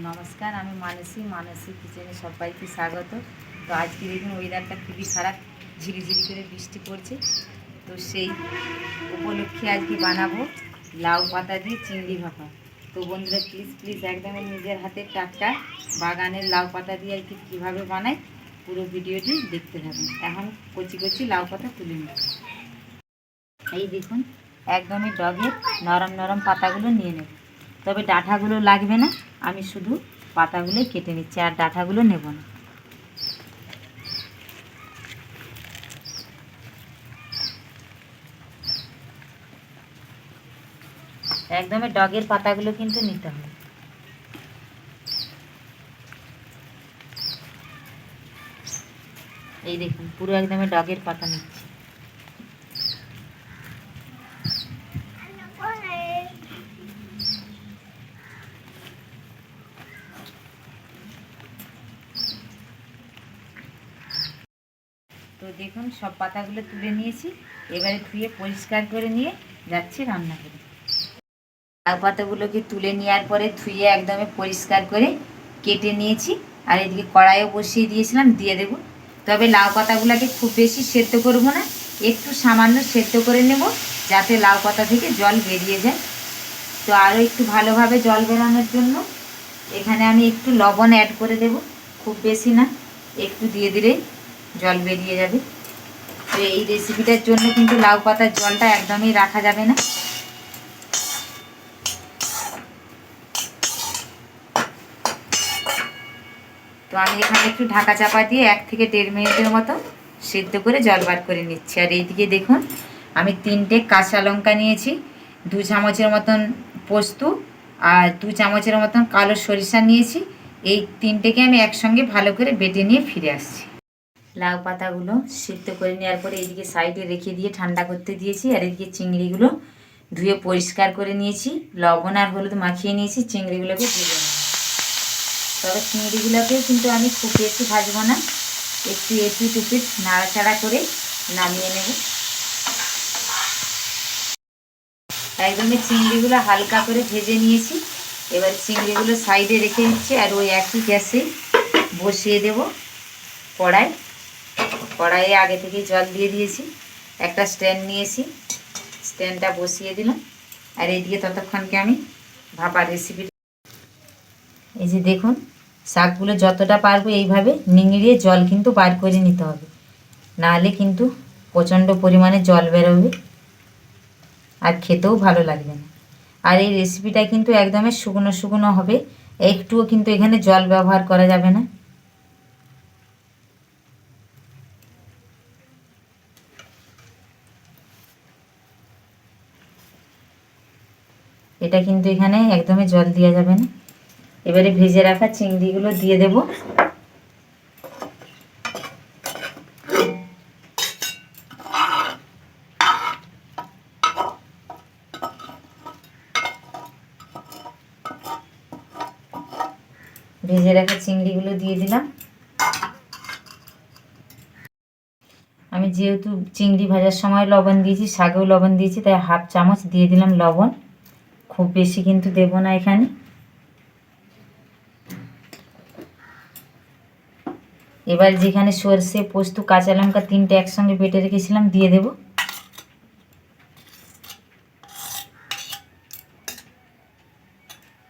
নমস্কার, আমি মানসী কিচেনে সবাইকে স্বাগত। তো আজকে দেখুন ওয়েদারটা খুবই খারাপ, ঝিরিঝিরি করে বৃষ্টি পড়ছে। তো সেই উপলক্ষে আজকে বানাবো লাউ পাতা দিয়ে চিংড়ি ভাপা। তো বন্ধুরা প্লিজ একদম নিজের হাতে টাটকা বাগানের লাউ পাতা দিয়ে আর কি কীভাবে বানায় পুরো ভিডিওটি দেখতে থাকুন। এখন কচি কচি লাউ পাতা তুলে নিই। এই দেখুন একদমই ডগের নরম নরম পাতাগুলো নিয়ে নেব, তবে ডাঁটাগুলো লাগবে না। আমি শুধু পাতাগুলোই কেটে নিচ্ছি, আর ডাঁটাগুলো নেব না। একদমই ডগের পাতাগুলো কিন্তু নিতে হবে। এই দেখুন পুরো একদমই ডগের পাতা নিচ্ছি। তো দেখুন সব পাতাগুলো তুলে নিয়েছি, এবারে ধুয়ে পরিষ্কার করে নিয়ে যাচ্ছি রান্না করে। লাউ পাতাগুলোকে তুলে নেওয়ার পরে ধুয়ে একদমই পরিষ্কার করে কেটে নিয়েছি, আর এদিকে কড়াইও বসিয়ে দিয়েছিলাম, দিয়ে দেব। তবে লাউ পাতাগুলোকে খুব বেশি সেদ্ধ করব না, একটু সামান্য সেদ্ধ করে নেব, যাতে লাউ পাতা থেকে জল বেরিয়ে যায়। তো আরও একটু ভালোভাবে জল বেরানোর জন্য এখানে আমি একটু লবণ অ্যাড করে দেব, খুব বেশি না, একটু দিয়ে দিলে জল বেরিয়ে যাবে। তো এই রেসিপিটার জন্য কিন্তু লাউ পাতার জলটা একদমই রাখা যাবে না। তো আমি এখানে একটু ঢাকা চাপা দিয়ে 1 থেকে 1.5 মিনিটের মতো সিদ্ধ করে জল বার করে নিচ্ছি। আর এইদিকে দেখুন আমি 3টে কাঁচা লঙ্কা নিয়েছি, 2 চামচের মতন পোস্ত, আর 2 চামচের মতন কালো সরিষা নিয়েছি। এই 3টেকে আমি একসঙ্গে ভালো করে বেটে নিয়ে ফিরে আসছি। লাউ পাতাগুলো সিদ্ধ করে নেওয়ার পরে এইদিকে সাইডে রেখে দিয়ে ঠান্ডা করতে দিয়েছি। আর এদিকে চিংড়িগুলো ধুয়ে পরিষ্কার করে নিয়েছি, লবণ আর হলুদ মাখিয়ে নিয়েছি। চিংড়িগুলোকে ভেজে নেব, তবে চিংড়িগুলোকেও কিন্তু আমি খুব বেশি ভাজবো না, একটু এপিট উপিট নাড়াচাড়া করে নামিয়ে নেব। একদমই চিংড়িগুলো হালকা করে ভেজে নিয়েছি, এবার চিংড়িগুলো সাইডে রেখে দিচ্ছি। আর ওই একই গ্যাসে বসিয়ে দেব কড়াইয়ে আগে থেকেই জল দিয়ে দিয়েছি, একটা স্ট্যান্ড নিয়েছি, স্ট্যান্ডটা বসিয়ে দিলাম। আর এইদিকে ততক্ষণকে আমি ভাপার রেসিপি, এই যে দেখুন শাকগুলো যতটা পারবো এইভাবে নিংড়িয়ে জল কিন্তু বার করে নিতে হবে, নাহলে কিন্তু প্রচণ্ড পরিমাণে জল বেরোবে আর খেতেও ভালো লাগবে না। আর এই রেসিপিটা কিন্তু একদমই শুকনো শুকনো হবে, একটুও কিন্তু এখানে জল ব্যবহার করা যাবে না। এটা কিন্তু এখানে একদমই জল দেওয়া যাবে না। এবারে ভেজে রাখা চিংড়িগুলো দিয়ে দেব। ভেজে রাখা চিংড়িগুলো দিয়ে দিলাম। আমি যেহেতু চিংড়ি ভাজার সময় লবণ দিয়েছি, শাকেও লবণ দিয়েছি, তাই 1/2 চামচ দিয়ে দিলাম লবণ, খুব বেশি কিন্তু দেব না এখানে। এবার যেখানে সরষে পোস্ত কাঁচা লঙ্কা 3টে একসঙ্গে বেটে রেখেছিলাম দিয়ে দেব।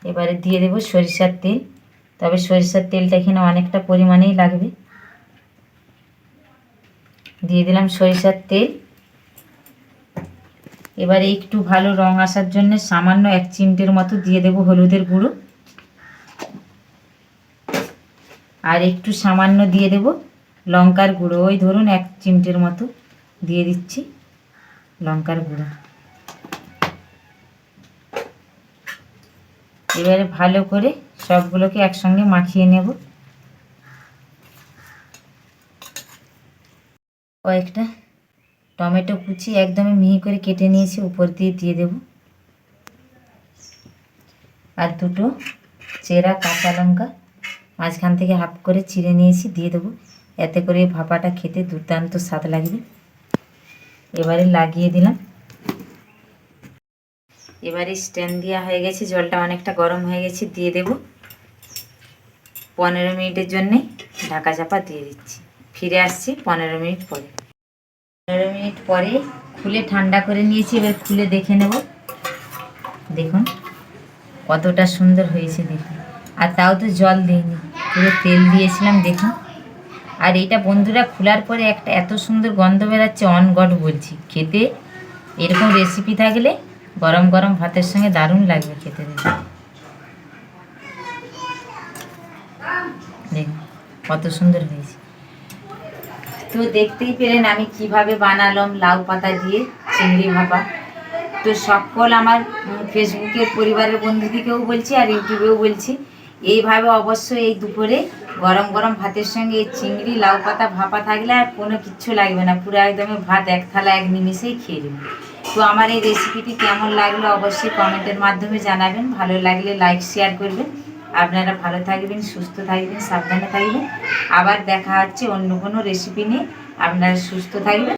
এবারে দিয়ে দেব সরিষার তেল, তবে সরিষার তেলটা এখানে অনেকটা পরিমাণেই লাগবে। দিয়ে দিলাম সরিষার তেল। এবারে একটু ভালো রং আসার জন্য সামান্য 1 চিমটের মতো দিয়ে দেব হলুদের গুঁড়ো, আর একটু সামান্য দিয়ে দেব লঙ্কার গুঁড়ো, ওই ধরুন 1 চিমটের মতো দিয়ে দিচ্ছি লঙ্কার গুঁড়ো। এবারে ভালো করে সবগুলোকে একসঙ্গে মাখিয়ে নেব। কয়েকটা টমেটো কুচি একদমই মিহি করে কেটে নিয়েছি, উপর দিয়ে দিয়ে দেব। আর 2টো চেরা কাঁচা লঙ্কা মাঝখান থেকে হাফ করে চিড়ে নিয়েছি, দিয়ে দেবো। এতে করে ভাপাটা খেতে দুর্দান্ত স্বাদ লাগবে। এবারে লাগিয়ে দিলাম। এবারে স্ট্যান্ড দেওয়া হয়ে গেছে, জলটা অনেকটা গরম হয়ে গেছে, দিয়ে দেব। 15 মিনিটের জন্যে ঢাকা চাপা দিয়ে দিচ্ছি। ফিরে আসছি 15 মিনিট পরে। 15 মিনিট পরে খুলে ঠান্ডা করে নিয়েছি, এবার খুলে দেখে নেব। দেখুন কতটা সুন্দর হয়েছে দেখুন, আর তাও তো জল দিইনি, পুরো তেল দিয়েছিলাম দেখুন। আর এইটা বন্ধুরা খোলার পরে একটা এত সুন্দর গন্ধ বেরাচ্ছে, অন গড বলছি। খেতে এরকম রেসিপি থাকলে গরম গরম ভাতের সঙ্গে দারুণ লাগবে খেতে। দেখুন কত সুন্দর হয়েছে। তো দেখতেই পেলেন আমি কিভাবে বানালাম লাউ পাতা দিয়ে চিংড়ি ভাপা। তো সকল আমার ফেসবুকের পরিবারের বন্ধুদিকেও বলছি আর ইউটিউবেও বলছি, এইভাবে অবশ্যই এই দুপুরে গরম গরম ভাতের সঙ্গে এই চিংড়ি লাউ পাতা ভাপা থাকলে আর কোনো কিচ্ছু লাগবে না, পুরো একদমই ভাত এক থালা এক নিমিষেই খেয়ে নেবেন। তো আমার এই রেসিপিটি কেমন লাগলো অবশ্যই কমেন্টের মাধ্যমে জানাবেন। ভালো লাগলে লাইক শেয়ার করবেন। আপনারা ভালো থাকবেন, সুস্থ থাকবেন, সাবধানে থাকবেন। আবার দেখা হচ্ছে অন্য কোনো রেসিপি নিয়ে। আপনারা সুস্থ থাকবেন।